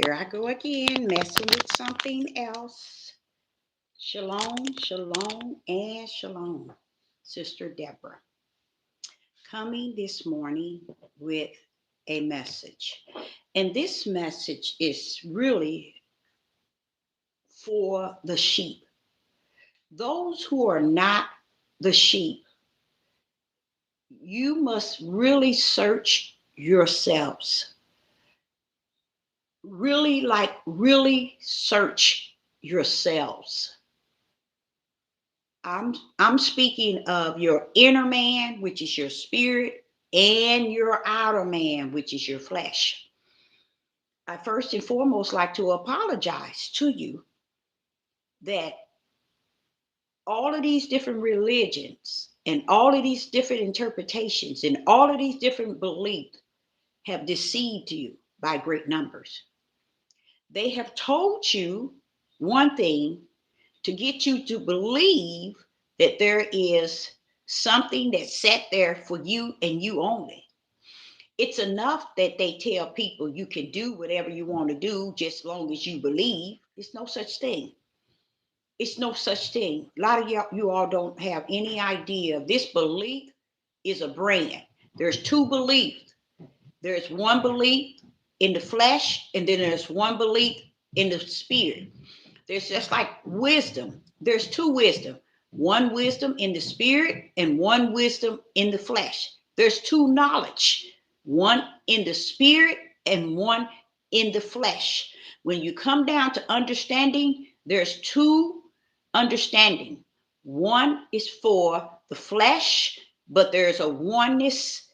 Here I go again, messing with something else. Shalom, shalom, and shalom. Sister Deborah, coming this morning with a message. And this message is really for the sheep. Those who are not the sheep, you must really search yourselves. Really search yourselves. I'm speaking of your inner man, which is your spirit, and your outer man, which is your flesh. I first and foremost like to apologize to you that all of these different religions and all of these different interpretations and all of these different beliefs have deceived you by great numbers. They have told you one thing to get you to believe that there is something that's set there for you and you only. It's enough that they tell people you can do whatever you want to do just as long as you believe. It's no such thing. It's no such thing. A lot of you all don't have any idea. This belief is a brand. There's two beliefs. There's one belief in the flesh, and then there's one belief in the spirit. There's just like wisdom. There's two wisdom. One wisdom in the spirit and one wisdom in the flesh. There's two knowledge. One in the spirit and one in the flesh. When you come down to understanding, there's two understanding. One is for the flesh, but there's a oneness,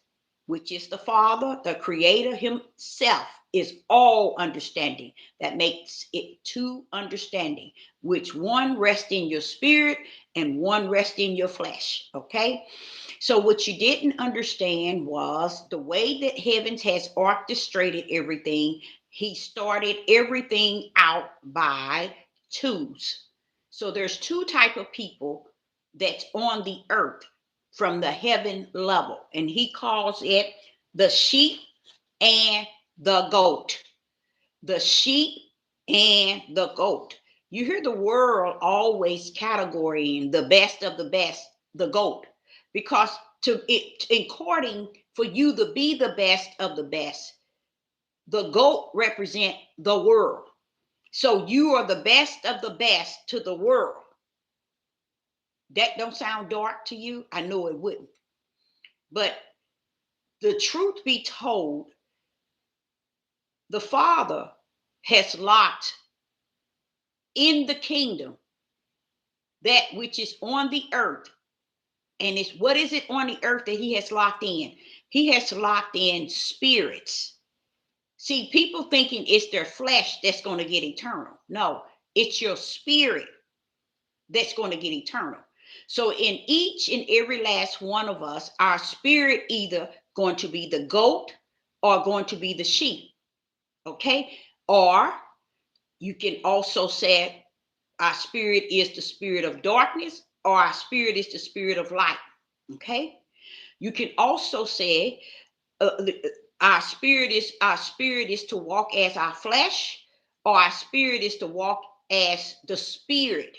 which is the Father, the Creator Himself, is all understanding. That makes it two understanding, which one rests in your spirit and one rests in your flesh. Okay? So, what you didn't understand was the way that heavens has orchestrated everything. He started everything out by twos. So, there's two type of people that's on the earth from the heaven level, and he calls it the sheep and the goat. The sheep and the goat. You hear the world always categorizing the best of the best, the goat, because according for you to be the best of the best, the goat represent the world. So you are the best of the best to the world. That don't sound dark to you? I know it wouldn't. But the truth be told, the Father has locked in the kingdom that which is on the earth. And it's what is it on the earth that he has locked in? He has locked in spirits. See, people thinking it's their flesh that's going to get eternal. No, it's your spirit that's going to get eternal. So in each and every last one of us, our spirit either going to be the goat or going to be the sheep. Okay? Or you can also say our spirit is the spirit of darkness or our spirit is the spirit of light. Okay? You can also say our spirit is to walk as our flesh, or our spirit is to walk as the spirit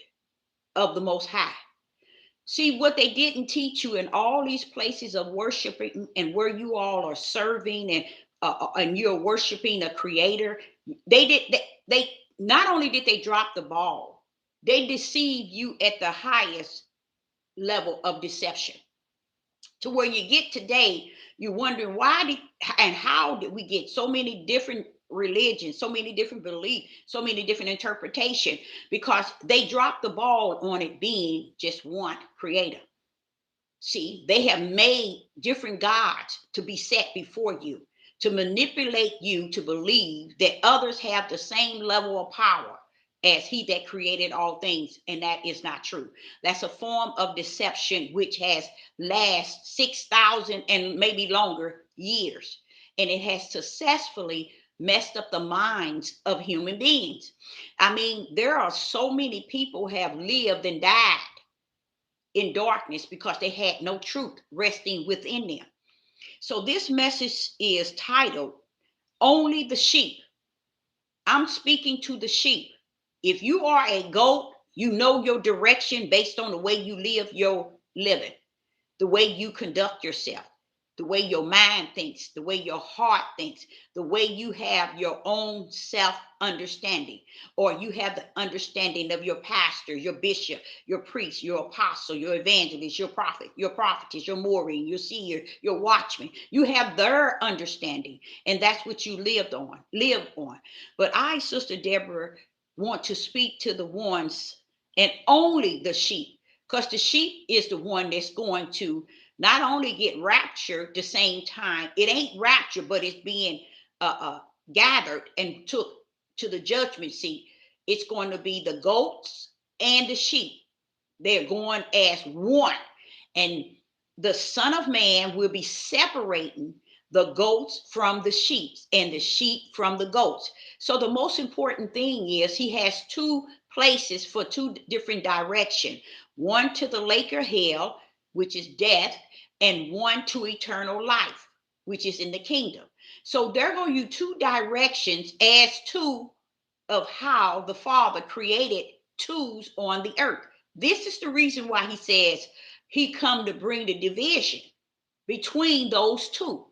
of the Most High. See, what they didn't teach you in all these places of worshiping and where you all are serving and you're worshiping a creator, they not only did they drop the ball, they deceive you at the highest level of deception. To where you get today, you're wondering and how did we get so many different religions, so many different beliefs, so many different interpretations, because they dropped the ball on it being just one creator. See, they have made different gods to be set before you, to manipulate you to believe that others have the same level of power as he that created all things, and that is not true. That's a form of deception which has last 6,000 and maybe longer years, and it has successfully messed up the minds of human beings. I mean, there are so many people have lived and died in darkness because they had no truth resting within them. So this message is titled Only the Sheep I'm speaking to the sheep. If you are a goat, you know your direction based on the way you live your living, the way you conduct yourself, the way your mind thinks, the way your heart thinks, the way you have your own self understanding, or you have the understanding of your pastor, your bishop, your priest, your apostle, your evangelist, your prophet, your prophetess, your Maureen, your seer, your watchman. You have their understanding, and that's what you live on. But I, Sister Deborah, want to speak to the ones and only the sheep, because the sheep is the one that's going to not only get raptured the same time. It ain't rapture, but it's being gathered and took to the judgment seat. It's going to be the goats and the sheep. They're going as one. And the Son of Man will be separating the goats from the sheep and the sheep from the goats. So the most important thing is he has two places for two different directions, one to the lake of hell, which is death, and one to eternal life, which is in the kingdom. So they're going to use two directions as two of how the Father created twos on the earth. This is the reason why he says he come to bring the division between those two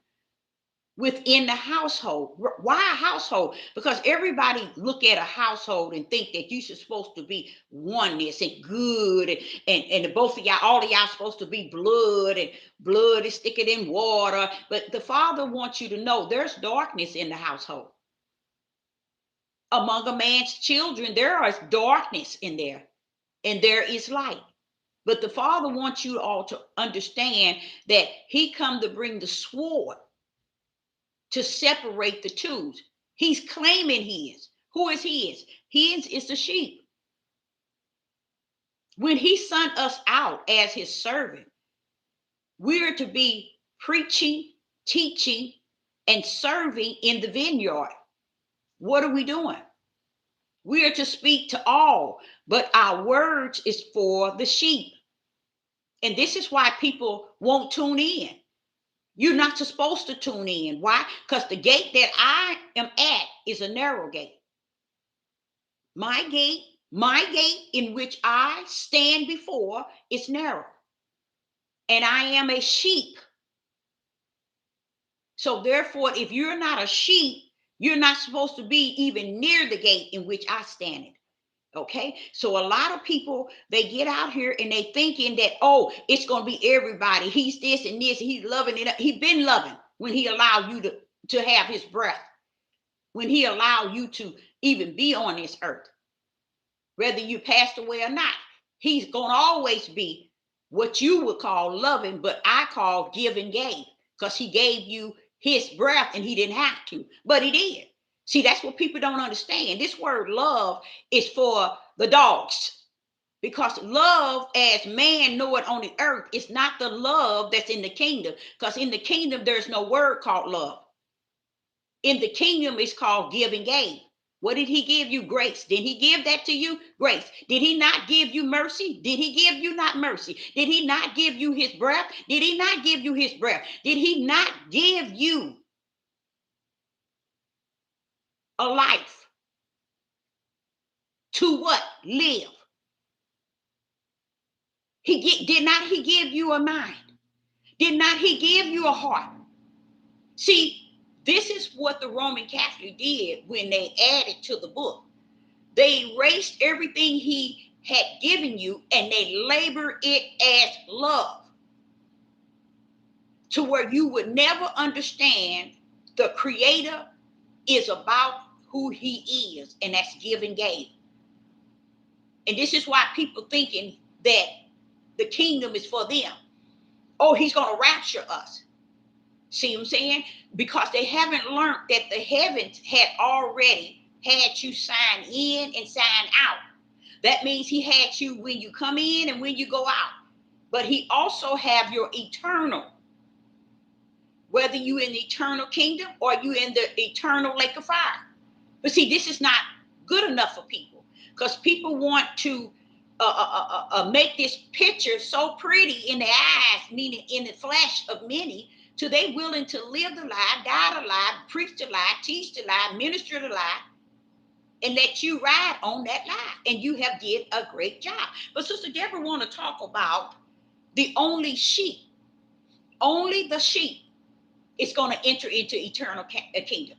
within the household. Why a household? Because everybody look at a household and think that you're supposed to be oneness and good, and both of y'all, all of y'all supposed to be blood, and blood is thicker than water. But the Father wants you to know there's darkness in the household. Among a man's children, there is darkness in there, and there is light. But the Father wants you all to understand that he come to bring the sword to separate the twos. He's claiming his. Who is his? His is the sheep. When he sent us out as his servant, we're to be preaching, teaching, and serving in the vineyard. What are we doing? We are to speak to all, but our words is for the sheep. And this is why people won't tune in. You're not supposed to tune in. Why? Because the gate that I am at is a narrow gate. My gate in which I stand before is narrow. And I am a sheep. So therefore, if you're not a sheep, you're not supposed to be even near the gate in which I stand. Okay, so a lot of people, they get out here and they thinking that, oh, it's going to be everybody, he's this and this, he's loving it. He's been loving when he allowed you to have his breath, when he allowed you to even be on this earth, whether you passed away or not. He's going to always be what you would call loving, but I call give and gave, because he gave you his breath and he didn't have to, but he did. See, that's what people don't understand. This word love is for the dogs, because love as man know it on the earth is not the love that's in the kingdom, because in the kingdom there's no word called love. In the kingdom it's called give and gave. What did he give you? Grace. Did he give that to you? Grace. Did he not give you mercy? Did he give you not mercy? Did he not give you his breath? Did he not give you his breath? Did he not give you a life to what? Live. Did not he give you a mind? Did not he give you a heart? See, this is what the Roman Catholic did when they added to the book. They erased everything he had given you and they labor it as love, to where you would never understand the creator is about who he is, and that's give and gave. And this is why people thinking that the kingdom is for them. Oh, he's going to rapture us. See what I'm saying? Because they haven't learned that the heavens had already had you sign in and sign out. That means he had you when you come in and when you go out. But he also have your eternal, whether you in the eternal kingdom or you in the eternal lake of fire. But see, this is not good enough for people, because people want to make this picture so pretty in the eyes, meaning in the flesh of many, till they willing to live the lie, die the lie, preach the lie, teach the lie, minister the lie, and let you ride on that lie. And you have did a great job. But Sister Deborah want to talk about the only sheep. Only the sheep is going to enter into eternal kingdom.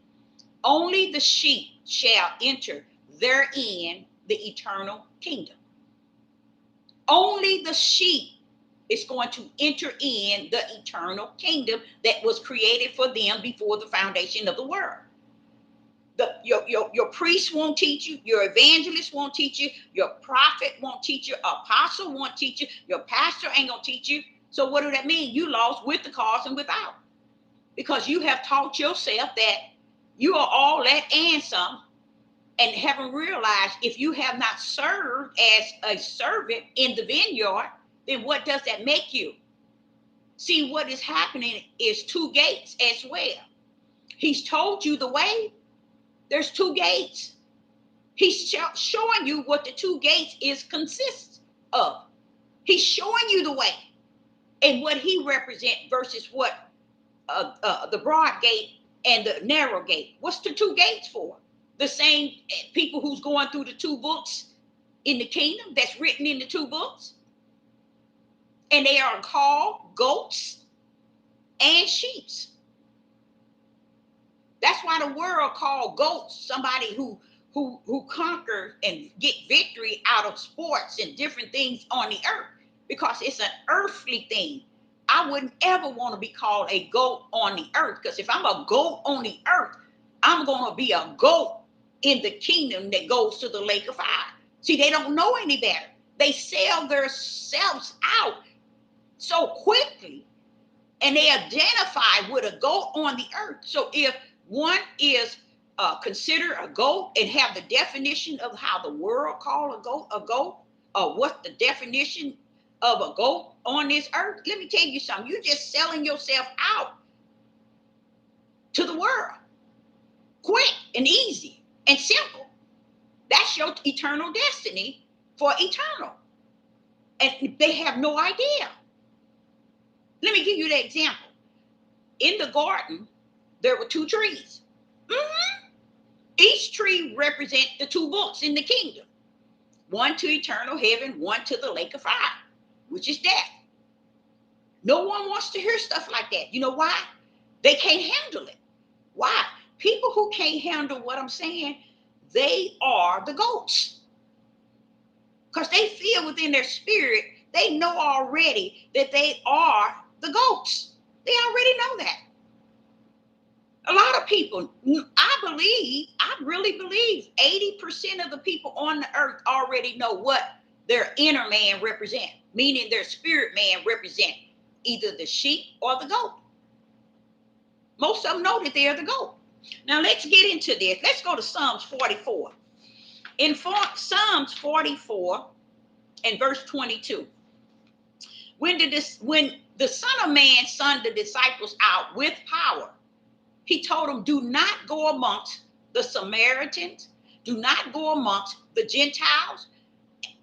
Only the sheep shall enter therein the eternal kingdom. Only the sheep is going to enter in the eternal kingdom that was created for them before the foundation of the world. Your priest won't teach you, your evangelist won't teach you, your prophet won't teach you, apostle won't teach you, your pastor ain't gonna teach you. So what do that mean? You lost with the cause and without, because you have taught yourself that you are all that and some, and haven't realized if you have not served as a servant in the vineyard, then what does that make you? See, what is happening is two gates as well. He's told you the way. There's two gates. He's showing you what the two gates is consists of. He's showing you the way and what he represents versus what the broad gate and the narrow gate. What's the two gates for? The same people who's going through the two books in the kingdom that's written in the two books. And they are called goats and sheep. That's why the world called goats somebody who conquers and get victory out of sports and different things on the earth, because it's an earthly thing. I wouldn't ever want to be called a goat on the earth, because if I'm a goat on the earth, I'm going to be a goat in the kingdom that goes to the lake of fire. See, they don't know any better. They sell themselves out so quickly, and they identify with a goat on the earth. So if one is considered a goat and have the definition of how the world call a goat, or what's the definition of a goat on this earth, let me tell you something. You're just selling yourself out to the world, quick and easy and simple. That's your eternal destiny for eternal, and they have no idea. Let me give you the example. In the garden, there were two trees. Each tree represents the two books in the kingdom. One to eternal heaven, one to the lake of fire, which is death. No one wants to hear stuff like that. You know why? They can't handle it. Why? People who can't handle what I'm saying, they are the goats. Because they feel within their spirit, they know already that they are the goats. They already know that. A lot of people, I really believe 80% of the people on the earth already know what their inner man represents, meaning their spirit man represents either the sheep or the goat. Most of them know that they are the goat. Now let's get into this. Let's go to Psalms 44. In Psalms 44 and verse 22, when the Son of Man sent the disciples out with power, he told them, do not go amongst the Samaritans, do not go amongst the Gentiles,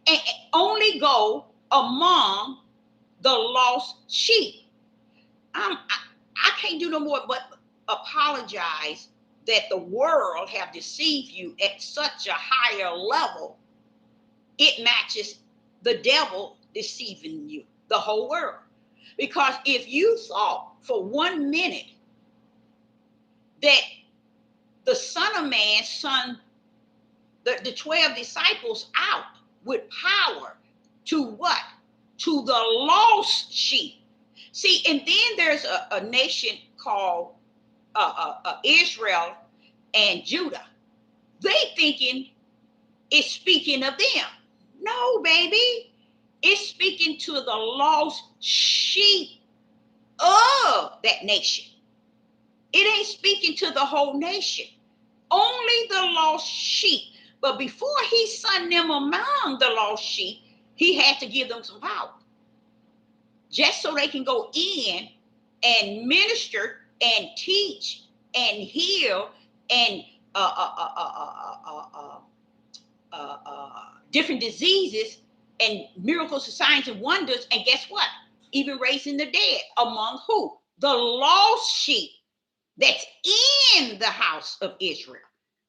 and only go among the lost sheep. I can't do no more but apologize that the world have deceived you at such a higher level. It matches the devil deceiving you, the whole world. Because if you thought for 1 minute that the Son of Man sent the 12 disciples out with power to what? To the lost sheep. See, and then there's a nation called Israel and Judah. They thinking it's speaking of them. No, baby. It's speaking to the lost sheep of that nation. It ain't speaking to the whole nation. Only the lost sheep. But before he sent them among the lost sheep, he had to give them some power. Just so they can go in and minister and teach and heal and different diseases and miracles, signs, and wonders. And guess what? Even raising the dead. Among who? The lost sheep that's in the house of Israel.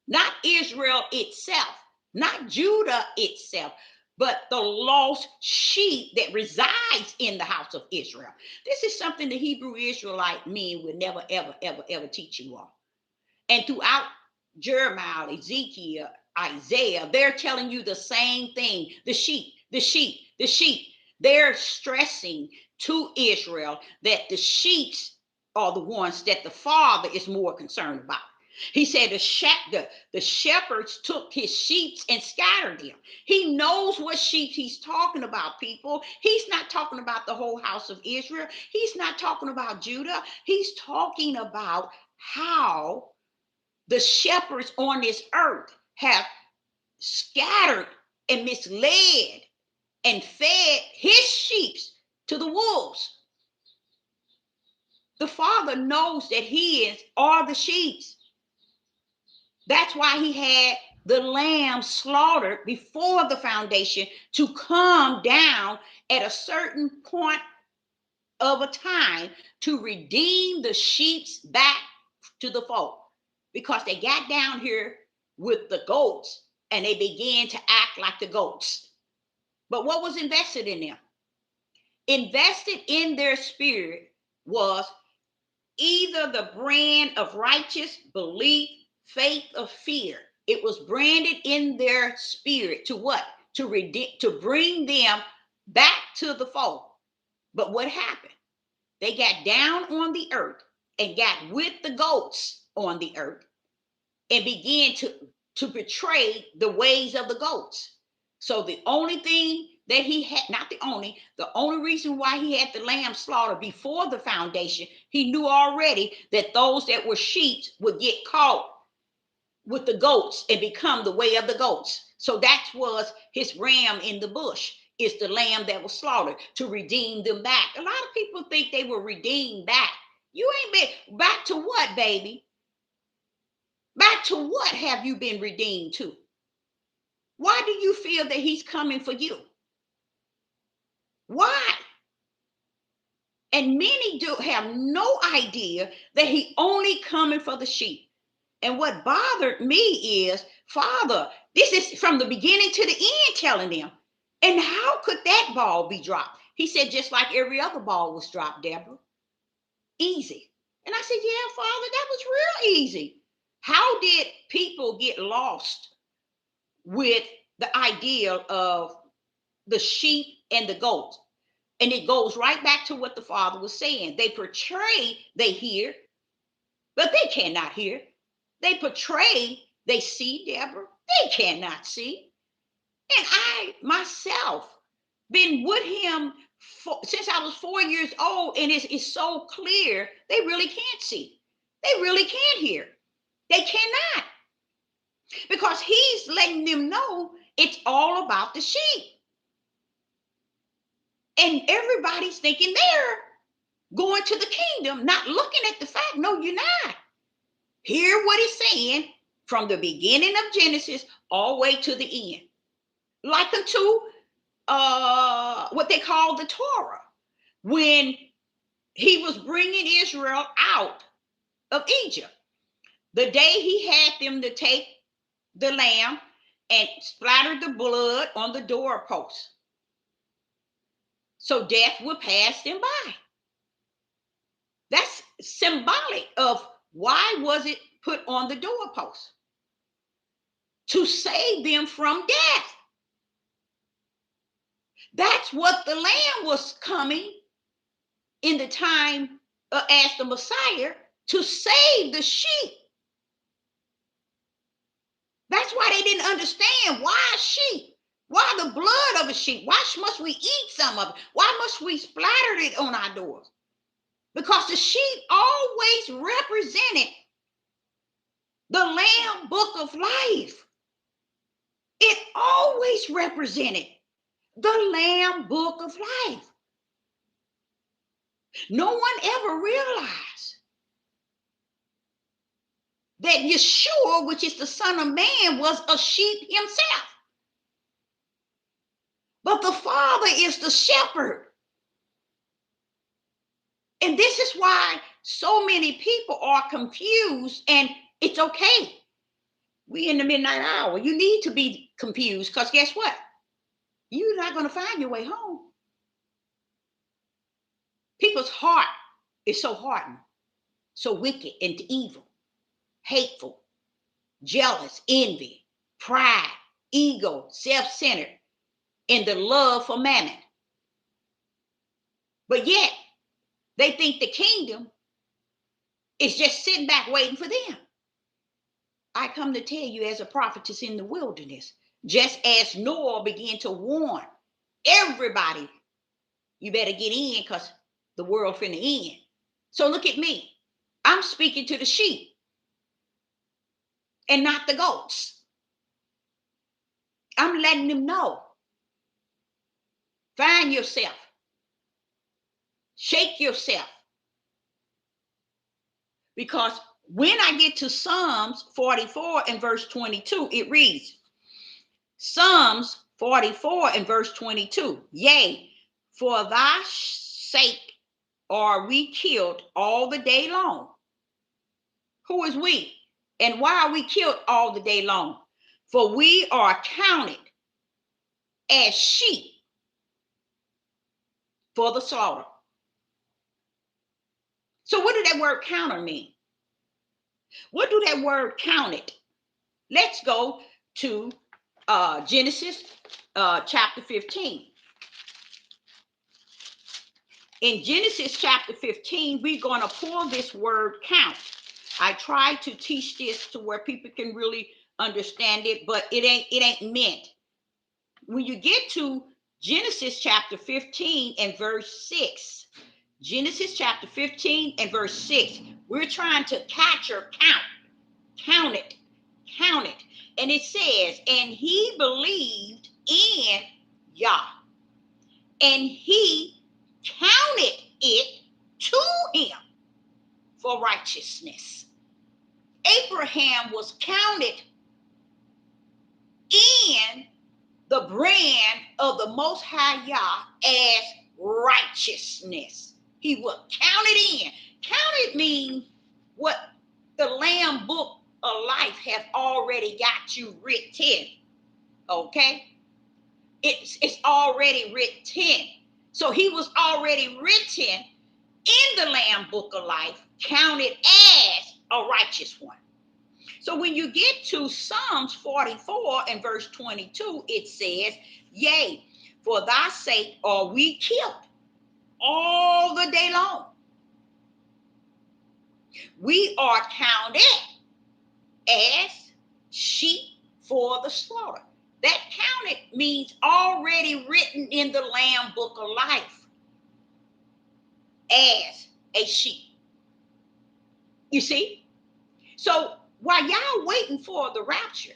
not Israel itself, not Judah itself, but the lost sheep that resides in the house of Israel. This is something the Hebrew Israelite men would never, ever, ever, ever teach you all. And throughout Jeremiah, Ezekiel, Isaiah, they're telling you the same thing. The sheep, the sheep, the sheep. They're stressing to Israel that the sheep are the ones that the Father is more concerned about. He said the shepherds took his sheep and scattered them. He knows what sheep he's talking about, people. He's not talking about the whole house of Israel. He's not talking about Judah. He's talking about how the shepherds on this earth have scattered and misled and fed his sheep to the wolves. The Father knows that his are the sheep. That's why he had the lamb slaughtered before the foundation to come down at a certain point of a time to redeem the sheep back to the fold, because they got down here with the goats and they began to act like the goats. But what was invested in them? Invested in their spirit was either the brand of righteous belief, faith, or fear. It was branded in their spirit to what? To bring them back to the fold. But what happened? They got down on the earth and got with the goats on the earth and began to betray the ways of the goats. So the only thing that he had, the only reason why he had the lamb slaughtered before the foundation, he knew already that those that were sheep would get caught with the goats and become the way of the goats. So that was his ram in the bush, is the lamb that was slaughtered to redeem them back. A lot of people think they were redeemed back. You ain't been back to what, baby? Back to what have you been redeemed to? Why do you feel that he's coming for you? Why? And many do have no idea that he only coming for the sheep. And what bothered me is, Father, this is from the beginning to the end telling them. And how could that ball be dropped? He said, just like every other ball was dropped, Deborah. Easy. And I said, yeah, Father, that was real easy. How did people get lost with the idea of the sheep and the goats? And it goes right back to what the Father was saying. They portray, they hear, but they cannot hear. They portray, they see, Deborah, they cannot see. And I myself been with him since I was 4 years old, and it's so clear they really can't see. They really can't hear. They cannot. Because he's letting them know it's all about the sheep. And everybody's thinking they're going to the kingdom, not looking at the fact, no, you're not. Hear what he's saying from the beginning of Genesis all the way to the end. Like unto what they call the Torah, when he was bringing Israel out of Egypt. The day he had them to take the lamb and splatter the blood on the doorpost, so death would pass them by. That's symbolic of why was it put on the doorpost? To save them from death. That's what the lamb was coming in the time as the Messiah, to save the sheep. That's why they didn't understand why sheep. Why the blood of a sheep? Why must we eat some of it? Why must we splatter it on our doors? Because the sheep always represented the Lamb book of life. It always represented the Lamb book of life. No one ever realized that Yeshua, which is the Son of Man, was a sheep himself. But the Father is the shepherd. And this is why so many people are confused, and it's okay. We in the midnight hour. You need to be confused because guess what? You're not going to find your way home. People's heart is so hardened, so wicked and evil, hateful, jealous, envy, pride, ego, self-centered, and the love for mammon. But yet, they think the kingdom is just sitting back waiting for them. I come to tell you as a prophetess in the wilderness, just as Noah began to warn everybody, you better get in because the world finna end. So look at me. I'm speaking to the sheep and not the goats. I'm letting them know. Find yourself. Shake yourself. Because when I get to Psalms 44 and verse 22, it reads, Psalms 44 and verse 22, yea, for thy sake are we killed all the day long. Who is we? And why are we killed all the day long? For we are counted as sheep for the slaughter. So what did that word counter mean? What do that word counted? Let's go to Genesis chapter 15. In Genesis chapter 15, we're going to pull this word count. I try to teach this to where people can really understand it, but it ain't meant. When you get to Genesis chapter 15 and verse 6, Genesis chapter 15 and verse 6, we're trying to catch or count it. And it says, and he believed in Yah, and he counted it to him for righteousness. Abraham was counted in the brand of the Most High Yah as righteousness. He was counted in. Counted means what the Lamb Book of Life has already got you written. Okay? It's already written. So he was already written in the Lamb Book of Life, counted as a righteous one. So when you get to Psalms 44 and verse 22, it says, yea, for thy sake are we killed all the day long. We are counted as sheep for the slaughter. That counted means already written in the Lamb Book of Life as a sheep. You see? So while y'all waiting for the rapture,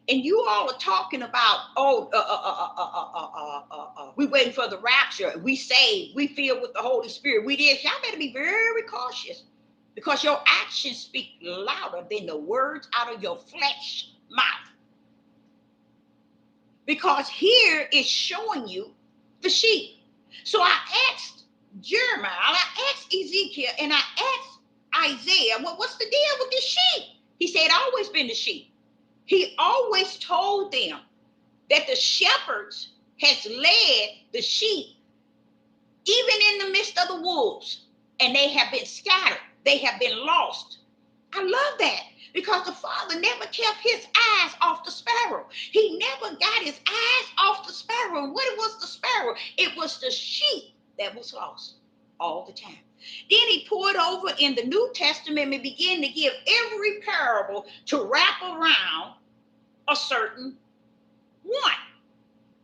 and you all are talking about, we waiting for the rapture, we saved, we filled with the Holy Spirit, we did. Y'all better be very cautious because your actions speak louder than the words out of your flesh mouth. Because here it's showing you the sheep. So I asked Jeremiah, I asked Ezekiel, and I asked Isaiah, well, what's the deal with this sheep? He said, always been the sheep. He always told them that the shepherds has led the sheep, even in the midst of the wolves, and they have been scattered. They have been lost. I love that because the Father never kept his eyes off the sparrow. He never got his eyes off the sparrow. And what was the sparrow? It was the sheep that was lost all the time. Then he poured over in the New Testament and began to give every parable to wrap around a certain one.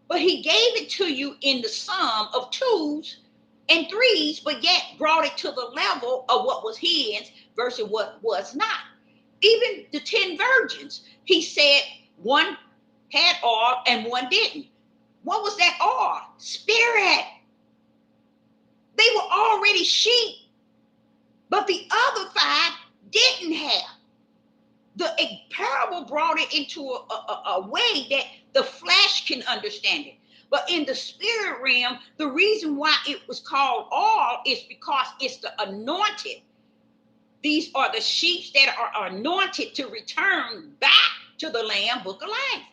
But he gave it to you in the sum of twos and threes, but yet brought it to the level of what was his versus what was not. Even the 10 virgins, he said one had oil and one didn't. What was that oil? Spirit. They were already sheep, but the other 5 didn't have. The parable brought it into a way that the flesh can understand it. But in the spirit realm, the reason why it was called oil is because it's the anointed. These are the sheep that are anointed to return back to the Lamb Book of Life.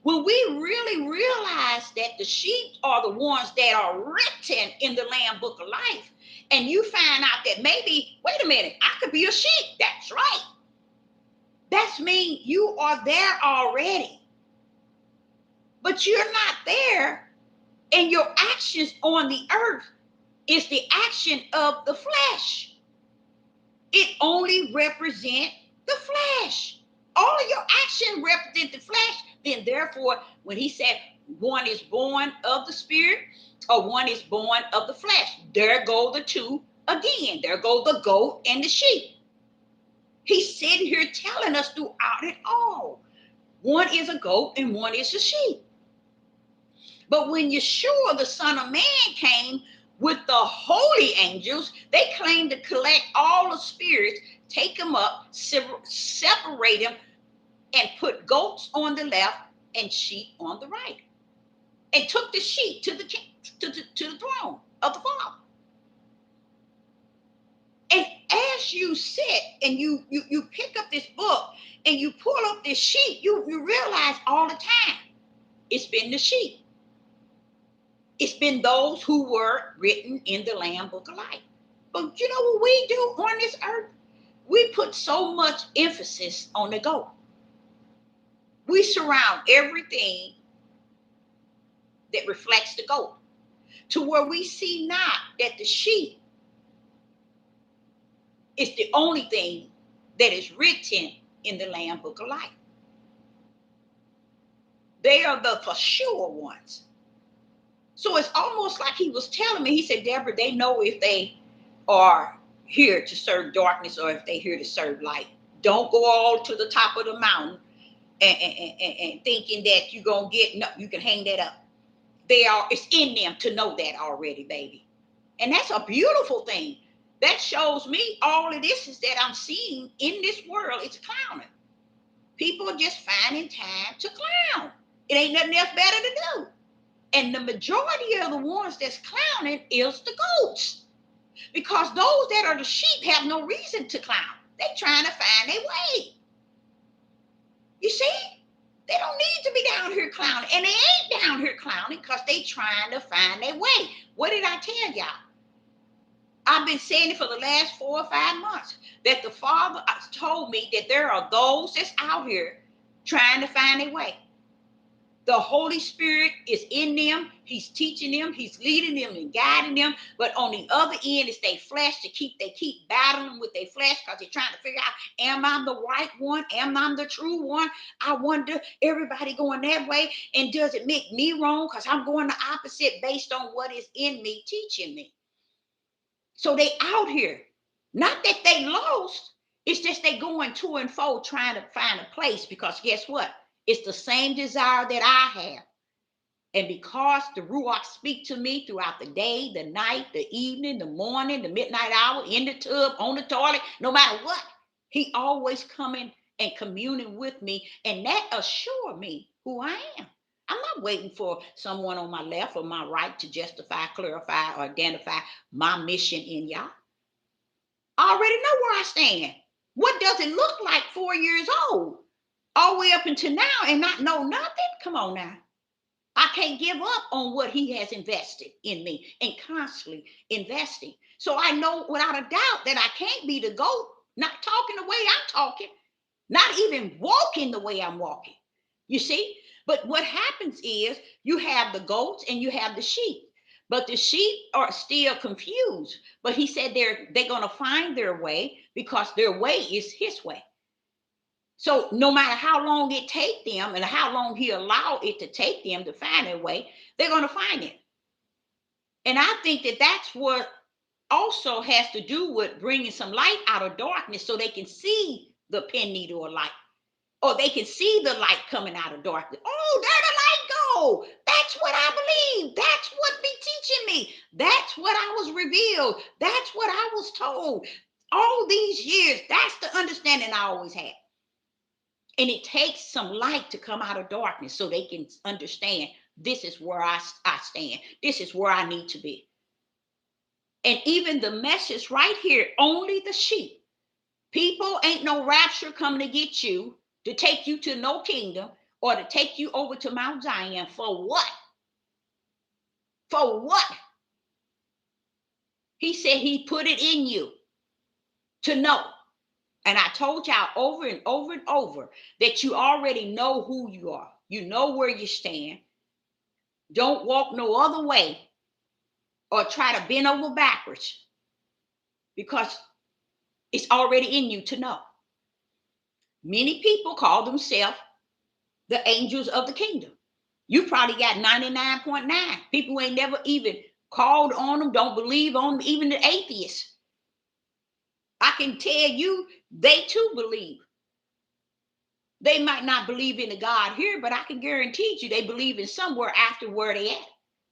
When we really realize that the sheep are the ones that are written in the Lamb Book of Life, and you find out that maybe, wait a minute, I could be a sheep. That's right. That's mean you are there already. But you're not there, and your actions on the earth is the action of the flesh. It only represents the flesh. All of your action represent the flesh. Then therefore, when he said one is born of the spirit or one is born of the flesh, there go the two again. There go the goat and the sheep. He's sitting here telling us throughout it all. One is a goat and one is a sheep. But when Yeshua, the Son of Man, came with the holy angels, they claimed to collect all the spirits, take them up, separate them, and put goats on the left and sheep on the right. And took the sheep to the throne of the Father. And as you sit and you pick up this book and you pull up this sheep, you realize all the time it's been the sheep. It's been those who were written in the Lamb Book of Life. But you know what we do on this earth? We put so much emphasis on the goat. We surround everything that reflects the goat to where we see not that the sheep is the only thing that is written in the Lamb Book of Life. They are the for sure ones. So it's almost like he was telling me, he said, Deborah, they know if they are here to serve darkness or if they're here to serve light. Don't go all to the top of the mountain and thinking that you're going to get, no, you can hang that up. It's in them to know that already, baby. And that's a beautiful thing. That shows me all of this is that I'm seeing in this world, it's clowning. People are just finding time to clown. It ain't nothing else better to do. And the majority of the ones that's clowning is the goats. Because those that are the sheep have no reason to clown. They're trying to find their way. You see? They don't need to be down here clowning. And they ain't down here clowning because they trying to find their way. What did I tell y'all? I've been saying it for the last 4 or 5 months. That the Father told me that there are those that's out here trying to find their way. The Holy Spirit is in them. He's teaching them. He's leading them and guiding them. But on the other end is their flesh. They keep battling with their flesh because they're trying to figure out, am I the right one? Am I the true one? I wonder, everybody going that way. And does it make me wrong? Because I'm going the opposite based on what is in me, teaching me. So they out here. Not that they lost. It's just they going to and fro trying to find a place because guess what? It's the same desire that I have. And because the Ruach speak to me throughout the day, the night, the evening, the morning, the midnight hour, in the tub, on the toilet, no matter what, he always coming and communing with me. And that assure me who I am. I'm not waiting for someone on my left or my right to justify, clarify, or identify my mission in y'all. I already know where I stand. What does it look like 4 years old? All the way up until now and not know nothing? Come on now. I can't give up on what he has invested in me and constantly investing. So I know without a doubt that I can't be the goat, not talking the way I'm talking, not even walking the way I'm walking. You see? But what happens is you have the goats and you have the sheep. But the sheep are still confused. But he said they're going to find their way because their way is his way. So no matter how long it take them and how long he allowed it to take them to find their way, they're going to find it. And I think that that's what also has to do with bringing some light out of darkness so they can see the pin needle of light. Or they can see the light coming out of darkness. Oh, there the light go. That's what I believe. That's what be teaching me. That's what I was revealed. That's what I was told. All these years, that's the understanding I always had. And it takes some light to come out of darkness so they can understand this is where I stand. This is where I need to be. And even the message right here, only the sheep. People, ain't no rapture coming to get you. to take you to no kingdom or to take you over to Mount Zion for what? For what? He said he put it in you to know. And I told y'all over and over and over that you already know who you are. You know where you stand. Don't walk no other way or try to bend over backwards because it's already in you to know. Many people call themselves the angels of the kingdom. You probably got 99.9 people who ain't never even called on them, don't believe on them, even the atheists. I can tell you, they too believe. They might not believe in the God here, but I can guarantee you they believe in somewhere after where they at.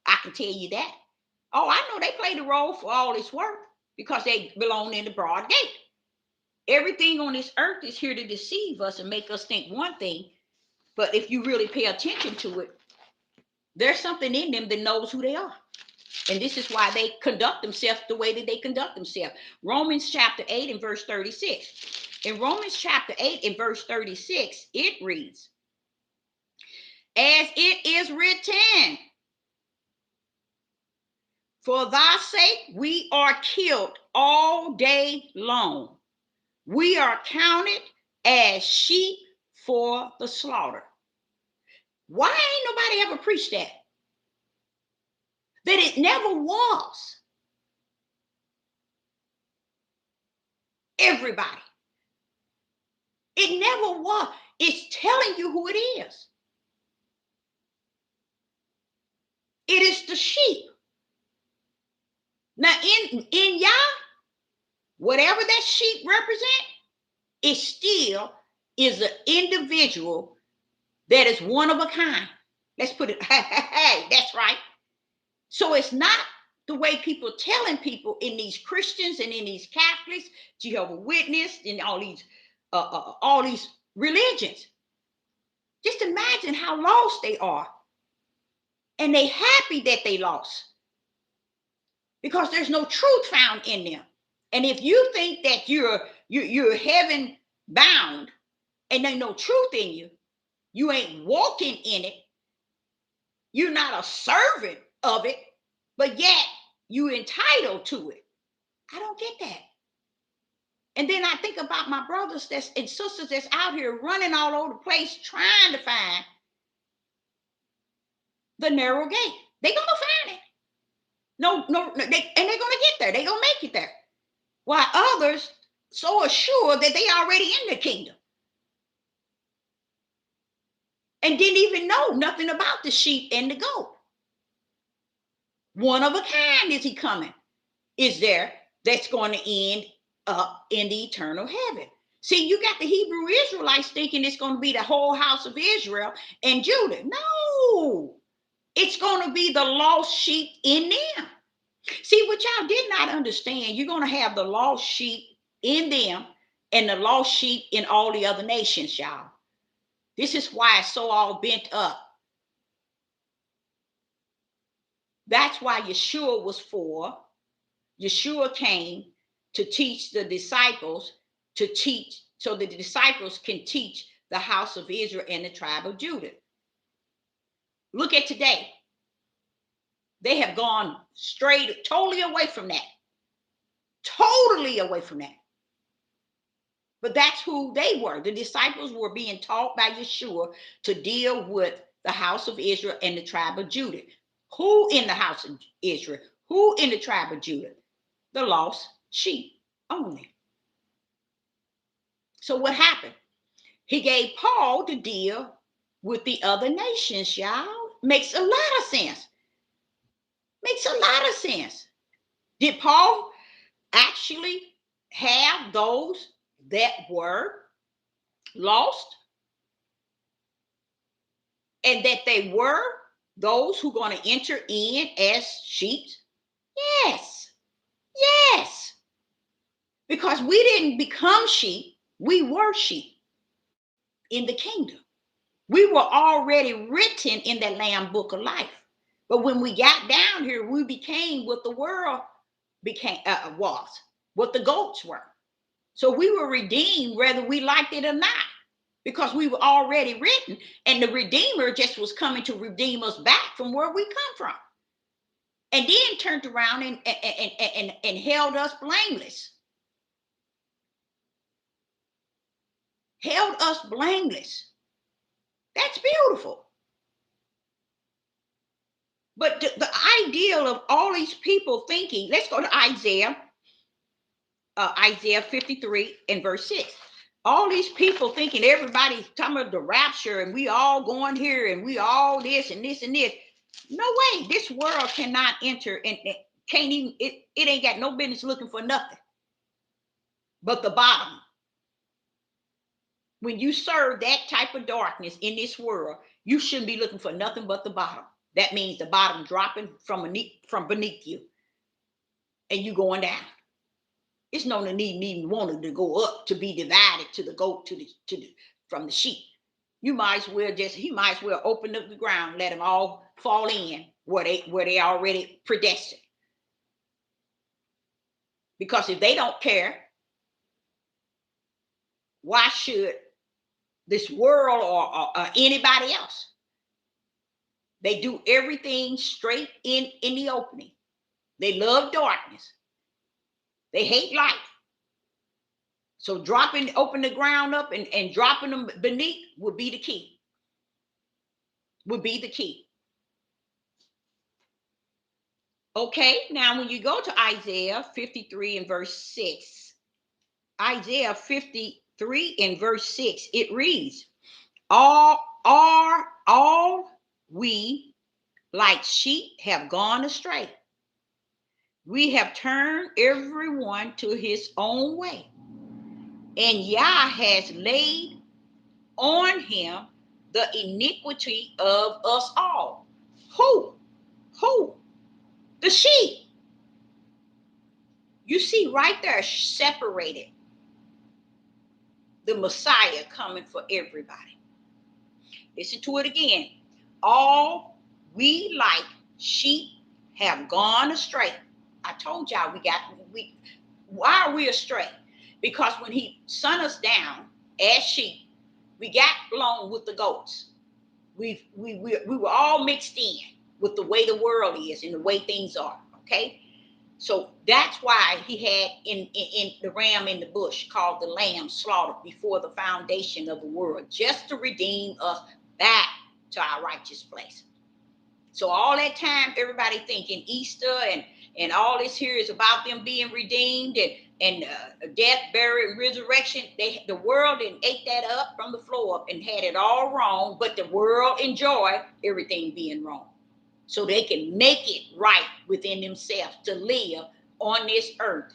I can tell you that. Oh, I know they play the role for all this work because they belong in the broad gate. Everything on this earth is here to deceive us and make us think one thing. But if you really pay attention to it, there's something in them that knows who they are. And this is why they conduct themselves the way that they conduct themselves. Romans chapter 8 and verse 36. In Romans chapter 8 and verse 36, it reads, as it is written, for thy sake we are killed all day long. We are counted as sheep for the slaughter. Why ain't nobody ever preached that? That it never was. Everybody. It never was. It's telling you who it is. It is the sheep. Now, in Yah, whatever that sheep represent, it still is an individual that is one of a kind. Let's put it, hey, that's right. So it's not the way people telling people in these Christians and in these Catholics, Jehovah's Witness, and all these religions. Just imagine how lost they are. And they happy that they lost. Because there's no truth found in them. And if you think that you're heaven bound and there's no truth in you, you ain't walking in it, you're not a servant of it, but yet you entitled to it. I don't get that. And then I think about my brothers and sisters that's out here running all over the place trying to find the narrow gate. They're gonna find it. No, and they're gonna get there. They're gonna make it there. While others so assured that they already in the kingdom and didn't even know nothing about the sheep and the goat. One of a kind is he coming, is there, that's going to end up in the eternal heaven. See, you got the Hebrew Israelites thinking it's going to be the whole house of Israel and Judah. No, it's going to be the lost sheep in them. See, what y'all did not understand, you're going to have the lost sheep in them and the lost sheep in all the other nations, y'all. This is why it's so all bent up. That's why Yeshua was for. Yeshua came to teach the disciples, to teach so the disciples can teach the house of Israel and the tribe of Judah. Look at today. They have gone straight, totally away from that. Totally away from that. But that's who they were. The disciples were being taught by Yeshua to deal with the house of Israel and the tribe of Judah. Who in the house of Israel? Who in the tribe of Judah? The lost sheep only. So what happened? He gave Paul to deal with the other nations, y'all. Makes a lot of sense. Makes a lot of sense. Did Paul actually have those that were lost? And that they were those who are going to enter in as sheep? Yes. Yes. Because we didn't become sheep. We were sheep in the kingdom. We were already written in that Lamb book of life. But when we got down here, we became what the world was, what the goats were. So we were redeemed whether we liked it or not, because we were already written, and the Redeemer just was coming to redeem us back from where we come from. And then turned around and held us blameless. Held us blameless. That's beautiful. But the ideal of all these people thinking, let's go to Isaiah 53 and verse 6. All these people thinking everybody's talking about the rapture and we all going here and we all this and this and this. No way. This world cannot enter and it can't even, it ain't got no business looking for nothing but the bottom. When you serve that type of darkness in this world, you shouldn't be looking for nothing but the bottom. That means the bottom dropping from beneath you and you going down. It's no need even wanting to go up to be divided to the goat from the sheep. He might as well open up the ground, let them all fall in where they already predestined. Because if they don't care, why should this world or anybody else? They do everything straight in the opening. They love darkness. They hate light. So open the ground up and dropping them beneath would be the key. Would be the key. Okay, now when you go to Isaiah 53 and verse 6, Isaiah 53 and verse 6, it reads, all we like sheep have gone astray. We have turned everyone to his own way. And Yah has laid on him the iniquity of us all. Who? The sheep. You see right there, separated. The Messiah coming for everybody. Listen to it again. All we like sheep have gone astray. I told y'all why are we astray? Because when he sent us down as sheep, we got along with the goats. We were all mixed in with the way the world is and the way things are. Okay, so that's why he had in the ram in the bush called the lamb slaughtered before the foundation of the world, just to redeem us back to our righteous place. So all that time, everybody thinking Easter and all this here is about them being redeemed and death, burial, and resurrection. The world didn't ate that up from the floor up and had it all wrong, but the world enjoyed everything being wrong. So they can make it right within themselves to live on this earth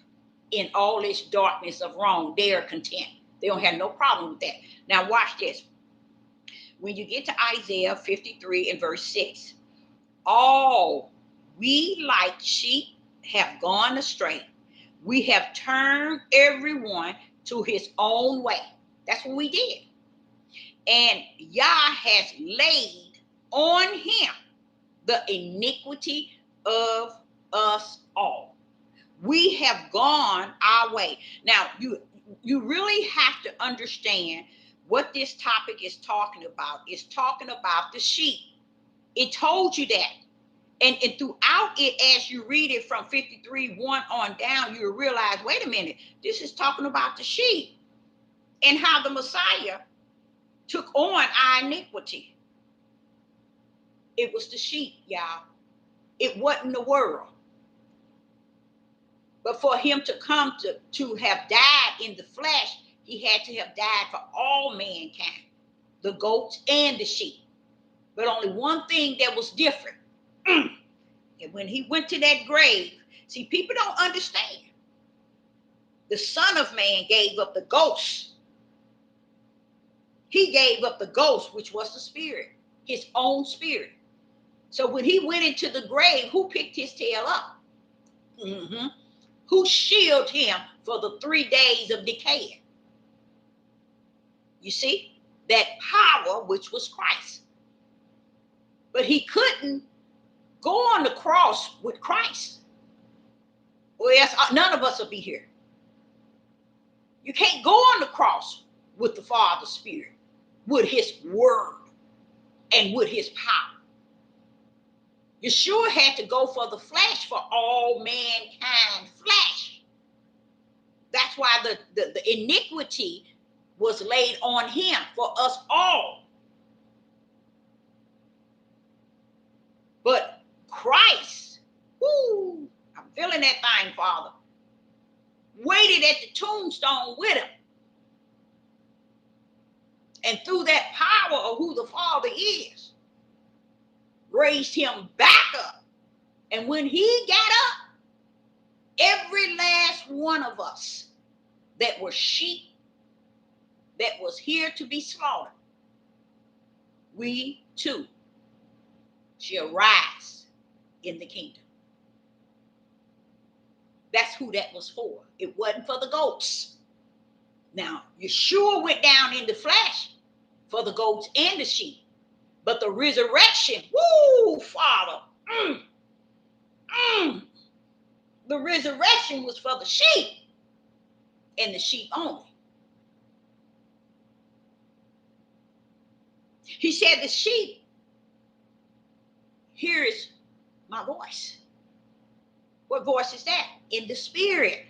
in all this darkness of wrong. They are content. They don't have no problem with that. Now watch this. When you get to Isaiah 53 and verse 6, all we like sheep have gone astray. We have turned everyone to his own way. That's what we did. And Yah has laid on him the iniquity of us all. We have gone our way. Now, you really have to understand what this topic is talking about. It's talking about the sheep. It told you that. And throughout it, as you read it from 53:1 on down, you realize, wait a minute, this is talking about the sheep and how the Messiah took on our iniquity. It was the sheep, y'all. It wasn't the world. But for him to come to have died in the flesh, he had to have died for all mankind, the goats and the sheep. But only one thing that was different. And when he went to that grave, see, people don't understand. The Son of Man gave up the ghost. He gave up the ghost, which was the spirit, his own spirit. So when he went into the grave, who picked his tail up? Mm-hmm. Who shielded him for the 3 days of decay? You see, that power, which was Christ. But he couldn't go on the cross with Christ, or else none of us will be here. You can't go on the cross with the Father's Spirit. with his word and with his power. Yeshua had to go for the flesh for all mankind flesh. That's why the iniquity was laid on him for us all. But Christ, whoo, I'm feeling that thing, Father, waited at the tombstone with him. And through that power of who the Father is, raised him back up. And when he got up, every last one of us that were sheep that was here to be slaughtered, we too shall rise in the kingdom. That's who that was for. It wasn't for the goats. Now, Yeshua went down in the flesh for the goats and the sheep. But the resurrection, woo, Father, the resurrection was for the sheep and the sheep only. He said the sheep hears my voice. What voice is that? In the spirit.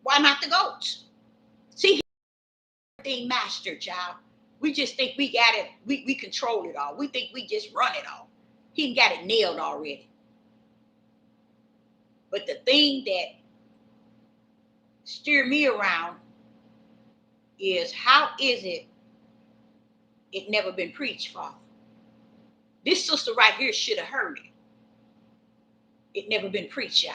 Why not the goats? See, everything mastered, child. We just think we got it, we control it all. We think we just run it all. He got it nailed already. But the thing that steer me around is, how is it never been preached, Father? This sister right here should have heard it. It never been preached, y'all.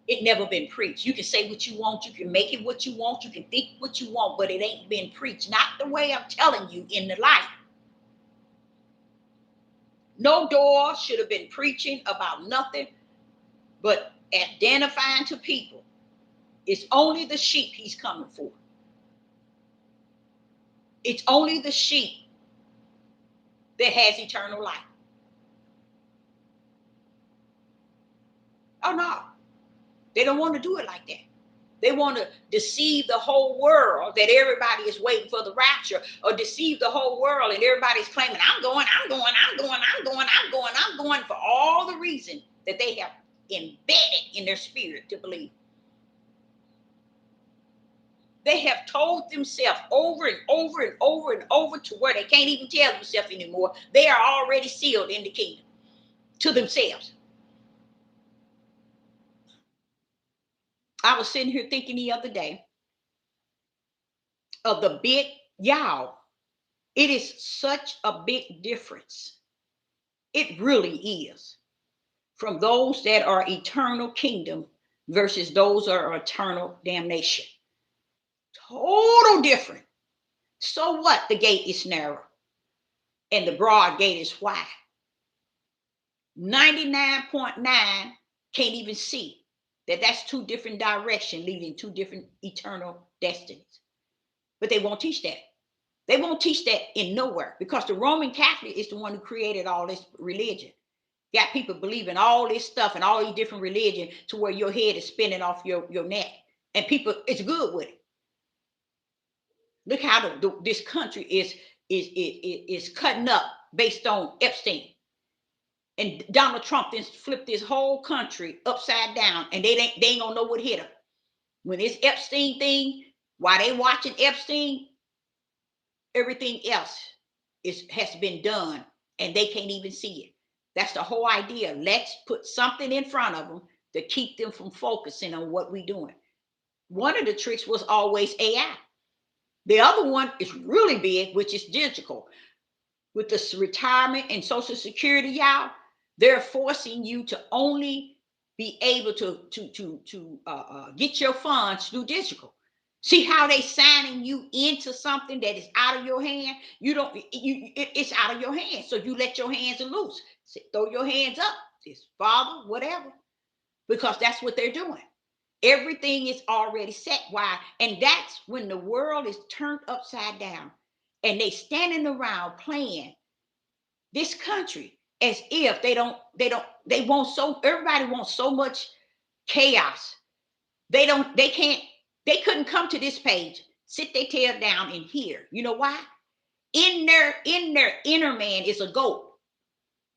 It never been preached. You can say what you want, you can make it what you want, you can think what you want, but it ain't been preached. Not the way I'm telling you in the light. No door should have been preaching about nothing but identifying to people. It's only the sheep he's coming for. It's only the sheep that has eternal life. Oh no, they don't want to do it like that. They want to deceive the whole world that everybody is waiting for the rapture, or deceive the whole world and everybody's claiming, I'm going for all the reason that they have embedded in their spirit to believe. They have told themselves over and over and over and over to where they can't even tell themselves anymore. They are already sealed in the kingdom to themselves. I was sitting here thinking the other day of the big, y'all, it is such a big difference. It really is. From those that are eternal kingdom versus those that are eternal damnation. Total different. So what? The gate is narrow and the broad gate is wide. 99.9 can't even see that that's two different directions leading to different eternal destinies. But they won't teach that. They won't teach that in nowhere, because the Roman Catholic is the one who created all this religion. Got people believing all this stuff and all these different religions to where your head is spinning off your neck. And people, it's good with it. Look how this country is cutting up based on Epstein. And Donald Trump then flipped this whole country upside down, and they ain't gonna know what hit them. When this Epstein thing, while they watching Epstein, everything else has been done, and they can't even see it. That's the whole idea. Let's put something in front of them to keep them from focusing on what we're doing. One of the tricks was always AI. The other one is really big, which is digital. With the retirement and Social Security, y'all, they're forcing you to only be able to get your funds through digital. See how they signing you into something that is out of your hand? It's out of your hand. So you let your hands loose. Throw your hands up. It's Father, whatever. Because that's what they're doing. Everything is already set. Why? And that's when the world is turned upside down and they standing around playing this country as if everybody wants so much chaos. They couldn't come to this page sit their tail down and hear. You know why? In their inner man is a goat.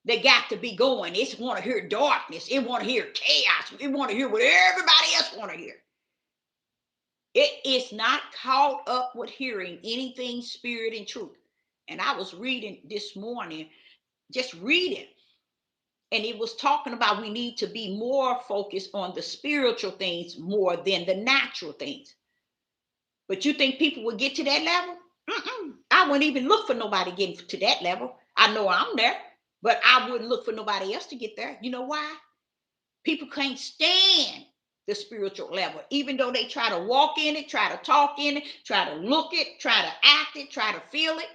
They got to be going. It want to hear darkness. It want to hear chaos. It want to hear what everybody else want to hear. It is not caught up with hearing anything spirit and truth. And I was reading this morning, just reading, and it was talking about we need to be more focused on the spiritual things more than the natural things. But you think people will get to that level? I wouldn't even look for nobody getting to that level. I know I'm there, but I wouldn't look for nobody else to get there. You know why? People can't stand the spiritual level, even though they try to walk in it, try to talk in it, try to look it, try to act it, try to feel it.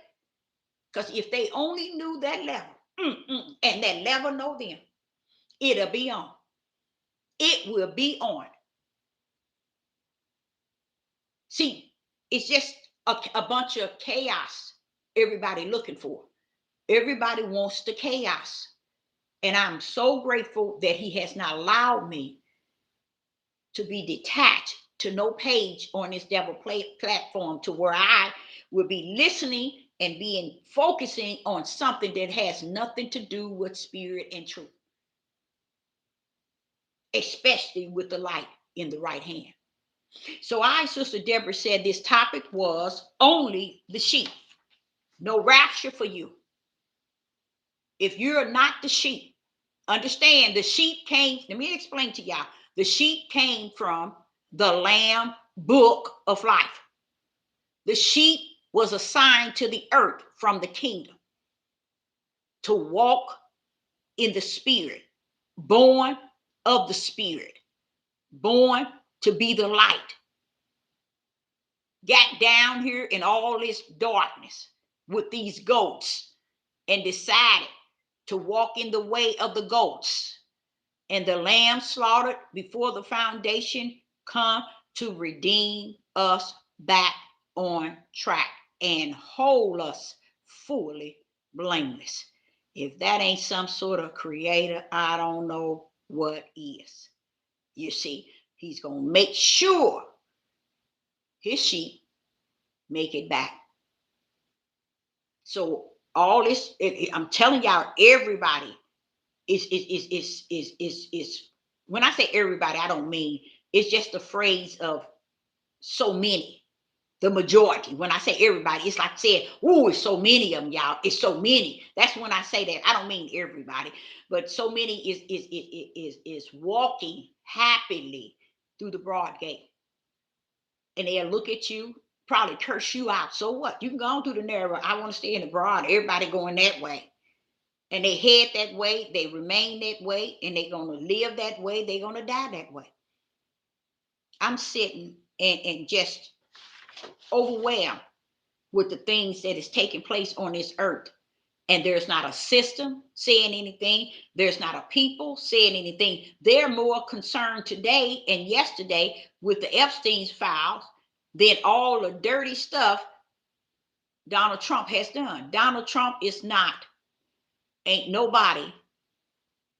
Because if they only knew that level, and that level know them, it'll be on. It will be on. See, it's just a bunch of chaos everybody looking for. Everybody wants the chaos. And I'm so grateful that he has not allowed me to be detached to no page on this devil platform to where I will be listening and being focusing on something that has nothing to do with spirit and truth, especially with the light in the right hand. So Sister Deborah said this topic was only the sheep. No rapture for you. If you're not the sheep, understand the sheep came, let me explain to y'all. The sheep came from the Lamb book of life. The sheep was assigned to the earth from the kingdom to walk in the spirit, born of the spirit, born to be the light. Got down here in all this darkness with these goats and decided to walk in the way of the goats. And the lamb slaughtered before the foundation come to redeem us back on track and hold us fully blameless. If that ain't some sort of creator, I don't know what is. You see, he's going to make sure his sheep make it back. So all this, I'm telling y'all, everybody is when I say everybody, I don't mean it's just a phrase of so many, the majority. When I say everybody, it's like saying, "Oh, it's so many of them, y'all. It's so many." That's when I say that. I don't mean everybody, but so many is walking happily through the broad gate, and they'll look at you, probably curse you out. So what? You can go on through the narrow. I want to stay in the broad. Everybody going that way. And they head that way, they remain that way, and they're going to live that way, they're going to die that way. I'm sitting and just overwhelmed with the things that is taking place on this earth. And there's not a system saying anything. There's not a people saying anything. They're more concerned today and yesterday with the Epstein's files than all the dirty stuff Donald Trump has done. Donald Trump is not, ain't nobody,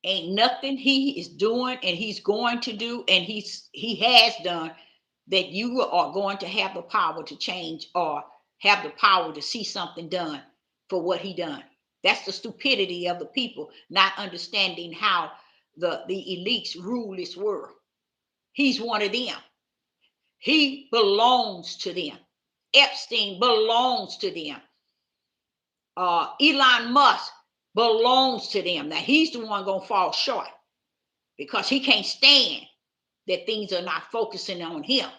ain't nothing he is doing and he's going to do and he has done that you are going to have the power to change or have the power to see something done for what he done. That's the stupidity of the people, not understanding how the elites rule this world. He's one of them. He belongs to them. Epstein belongs to them. Elon Musk belongs to them. Now he's the one gonna fall short because he can't stand that things are not focusing on him.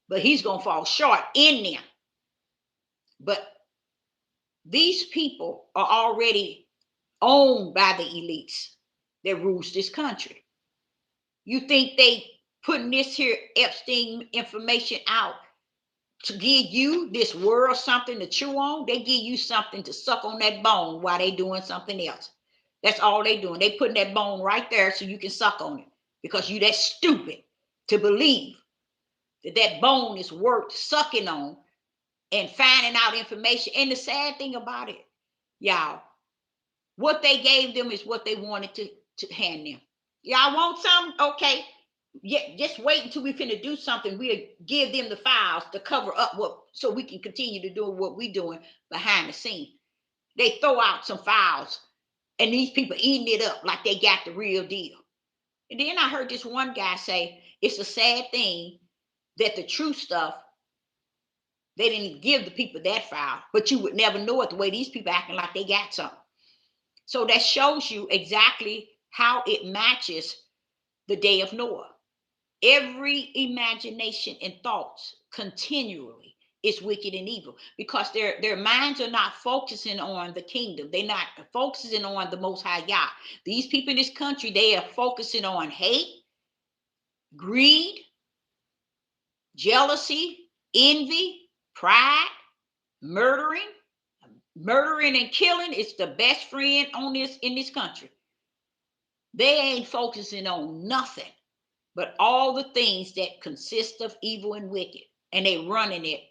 But he's gonna fall short in them. But these people are already owned by the elites that rules this country. You think they putting this here Epstein information out to give you this world something to chew on? They give you something to suck on that bone while they doing something else. That's all they doing. They putting that bone right there so you can suck on it because you that stupid to believe that that bone is worth sucking on and finding out information. And the sad thing about it, y'all, what they gave them is what they wanted to hand them. Y'all want something? Okay. Yeah, just wait until we finna do something. We'll give them the files to cover up what, so we can continue to do what we doing behind the scene. They throw out some files, and these people eating it up like they got the real deal. And then I heard this one guy say, it's a sad thing that the true stuff, they didn't give the people that file, but you would never know it the way these people acting like they got something. So that shows you exactly how it matches the day of Noah. Every imagination and thoughts continually is wicked and evil, because their minds are not focusing on the kingdom. They're not focusing on the Most High God. These people in this country, they are focusing on hate, greed, jealousy, envy, pride, murdering. Murdering and killing is the best friend on this in this country. They ain't focusing on nothing but all the things that consist of evil and wicked, and they running it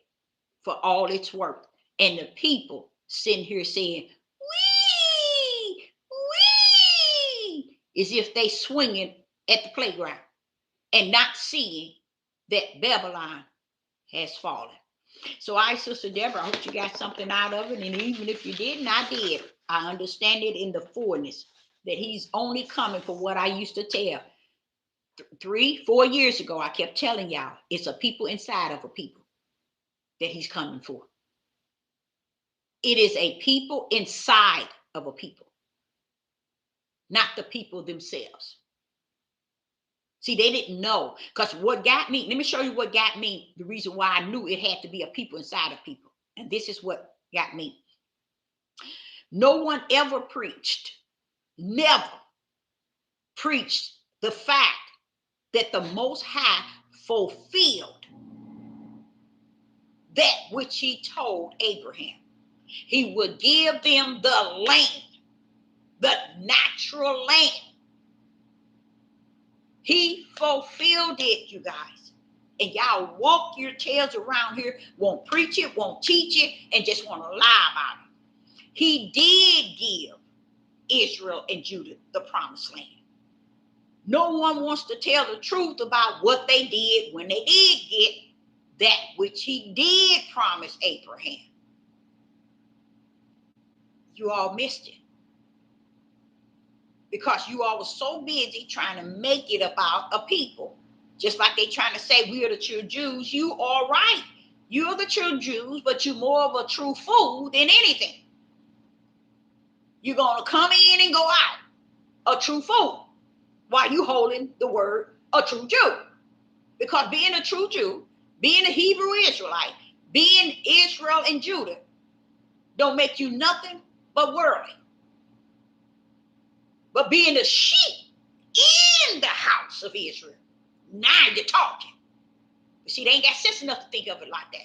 for all it's worth. And the people sitting here saying, "Wee, wee," as if they swinging at the playground and not seeing that Babylon has fallen. So Sister Deborah, I hope you got something out of it. And even if you didn't, I did. I understand it in the fullness that he's only coming for what I used to tell. 3-4 years ago, I kept telling y'all, it's a people inside of a people that he's coming for. It is a people inside of a people, not the people themselves. See, they didn't know, because what got me, let me show you what got me, the reason why I knew it had to be a people inside of people. And this is what got me. No one ever preached, never preached the fact that the Most High fulfilled that which he told Abraham. He would give them the land, the natural land. He fulfilled it, you guys. And y'all walk your tails around here, won't preach it, won't teach it, and just want to lie about it. He did give Israel and Judah the promised land. No one wants to tell the truth about what they did when they did get that which he did promise Abraham. You all missed it, because you all were so busy trying to make it about a people. Just like they trying to say we are the true Jews. You are right. You're the true Jews, but you're more of a true fool than anything. You're going to come in and go out a true fool while you holding the word a true Jew. Because being a true Jew, being a Hebrew Israelite, being Israel and Judah don't make you nothing but worldly. But being a sheep in the house of Israel, now you're talking. But see, they ain't got sense enough to think of it like that.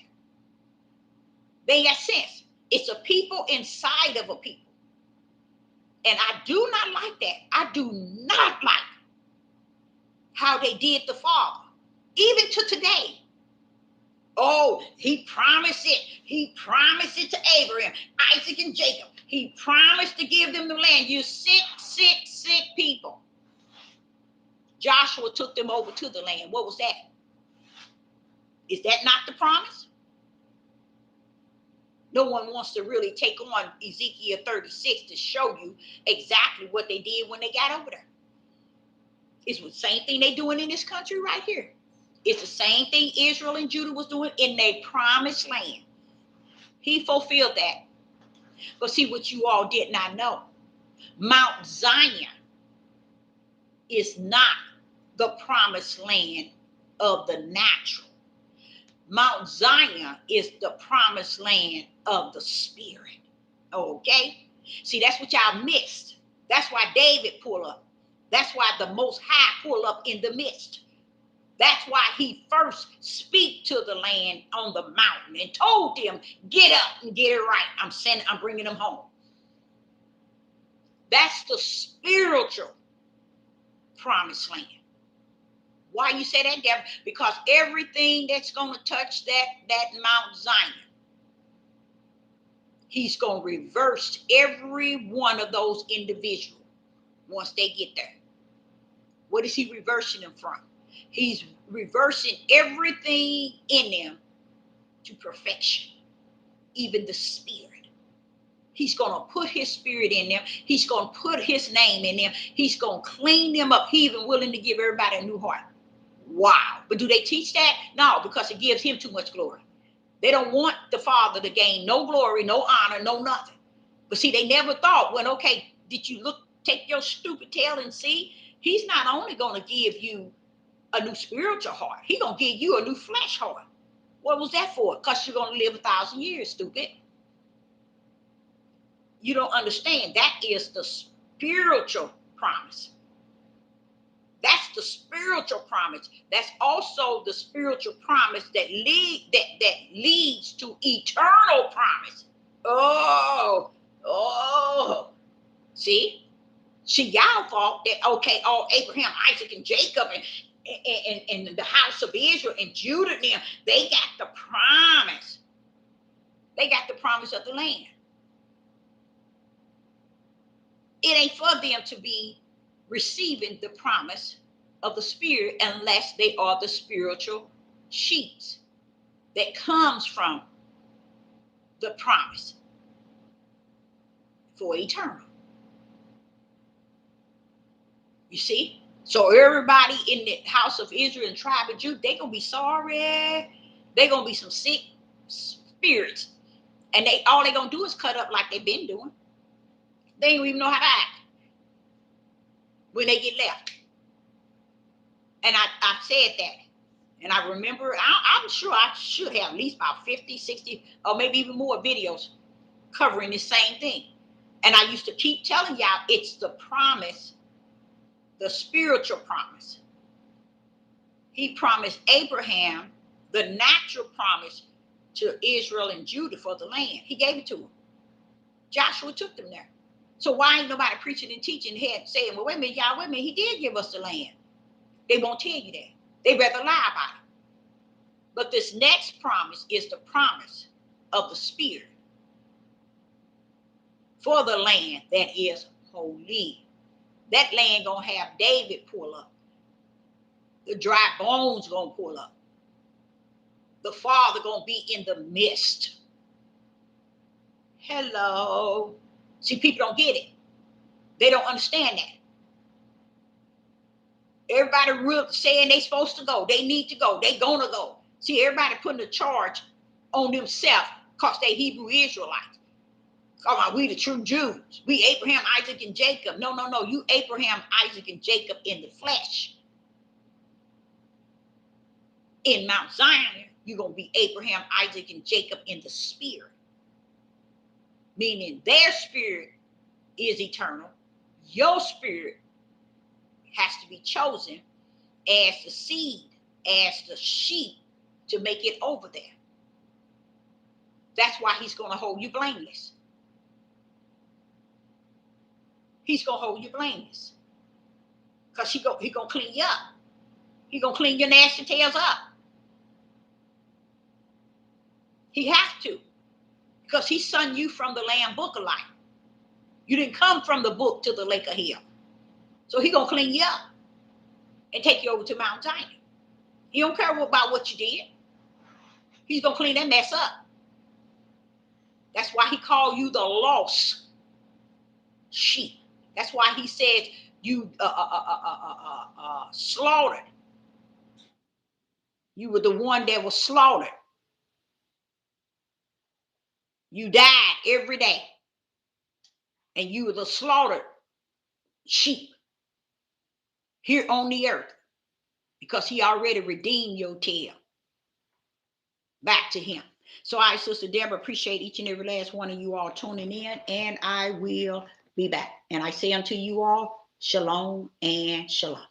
They ain't got sense. It's a people inside of a people. And I do not like that. I do not like how they did the Father, even to today. Oh, he promised it. He promised it to Abraham, Isaac, and Jacob. He promised to give them the land. You sick people. Joshua took them over to the land. What was that? Is that not the promise? No one wants to really take on Ezekiel 36 to show you exactly what they did when they got over there. It's the same thing they doing in this country right here. It's the same thing Israel and Judah was doing in their promised land. He fulfilled that. But see what you all did not know. Mount Zion is not the promised land of the natural. Mount Zion is the promised land of the spirit. Okay? See, that's what y'all missed. That's why David pulled up. That's why the Most High pulled up in the midst. That's why he first speak to the land on the mountain and told them, get up and get it right. I'm bringing them home. That's the spiritual promised land. Why you say that, Deborah? Because everything that's going to touch that Mount Zion, he's going to reverse every one of those individuals once they get there. What is he reversing them from? He's reversing everything in them to perfection, even the spirit. He's going to put his spirit in them. He's going to put his name in them. He's going to clean them up. He's even willing to give everybody a new heart. Wow. But do they teach that? No, because it gives him too much glory. They don't want the Father to gain no glory, no honor, no nothing. But see, they never thought, well, okay, did you take your stupid tail and see? He's not only going to give you a new spiritual heart, he's going to give you a new flesh heart. What was that for? Because you're going to live 1,000 years, stupid. You don't understand. That is the spiritual promise. That's the spiritual promise. That's also the spiritual promise that leads to eternal promise. Oh. See, y'all thought that, okay, Abraham, Isaac, and Jacob, and the house of Israel and Judah, they got the promise. They got the promise of the land. It ain't for them to be receiving the promise of the Spirit unless they are the spiritual sheep that comes from the promise for eternal. You see? So everybody in the house of Israel and tribe of Judah, they're going to be sorry. They're going to be some sick spirits. And all they're going to do is cut up like they've been doing. They don't even know how to act when they get left. And I said that. And I remember, I'm sure I should have at least about 50, 60, or maybe even more videos covering the same thing. And I used to keep telling y'all, it's the promise, the spiritual promise. He promised Abraham the natural promise to Israel and Judah for the land. He gave it to them. Joshua took them there. So why ain't nobody preaching and teaching head saying, well, wait a minute, y'all, wait a minute, he did give us the land. They won't tell you that. They rather lie about it. But this next promise is the promise of the Spirit for the land that is holy. That land gonna have David pull up. The dry bones gonna pull up. The Father gonna be in the midst. Hello. See, people don't get it. They don't understand that. Everybody real saying they supposed to go. They need to go. They gonna go. See, everybody putting a charge on themselves because they Hebrew Israelites. Come on, we the true Jews. We Abraham, Isaac, and Jacob. No. You Abraham, Isaac, and Jacob in the flesh. In Mount Zion, you're going to be Abraham, Isaac, and Jacob in the spirit. Meaning their spirit is eternal. Your spirit has to be chosen as the seed, as the sheep to make it over there. That's why he's going to hold you blameless. He's going to hold you blameless. Because he's going to clean you up. He's going to clean your nasty tails up. He has to. Because he sent you from the Lamb book of life. You didn't come from the book to the lake of hell. So he's going to clean you up and take you over to Mount Zion. He don't care about what you did. He's going to clean that mess up. That's why he called you the lost sheep. That's why he said you slaughtered. You were the one that was slaughtered. You died every day. And you were the slaughtered sheep here on the earth. Because he already redeemed your tail back to him. So I, Sister Deborah, appreciate each and every last one of you all tuning in. And I will be back. And I say unto you all, shalom and shalom.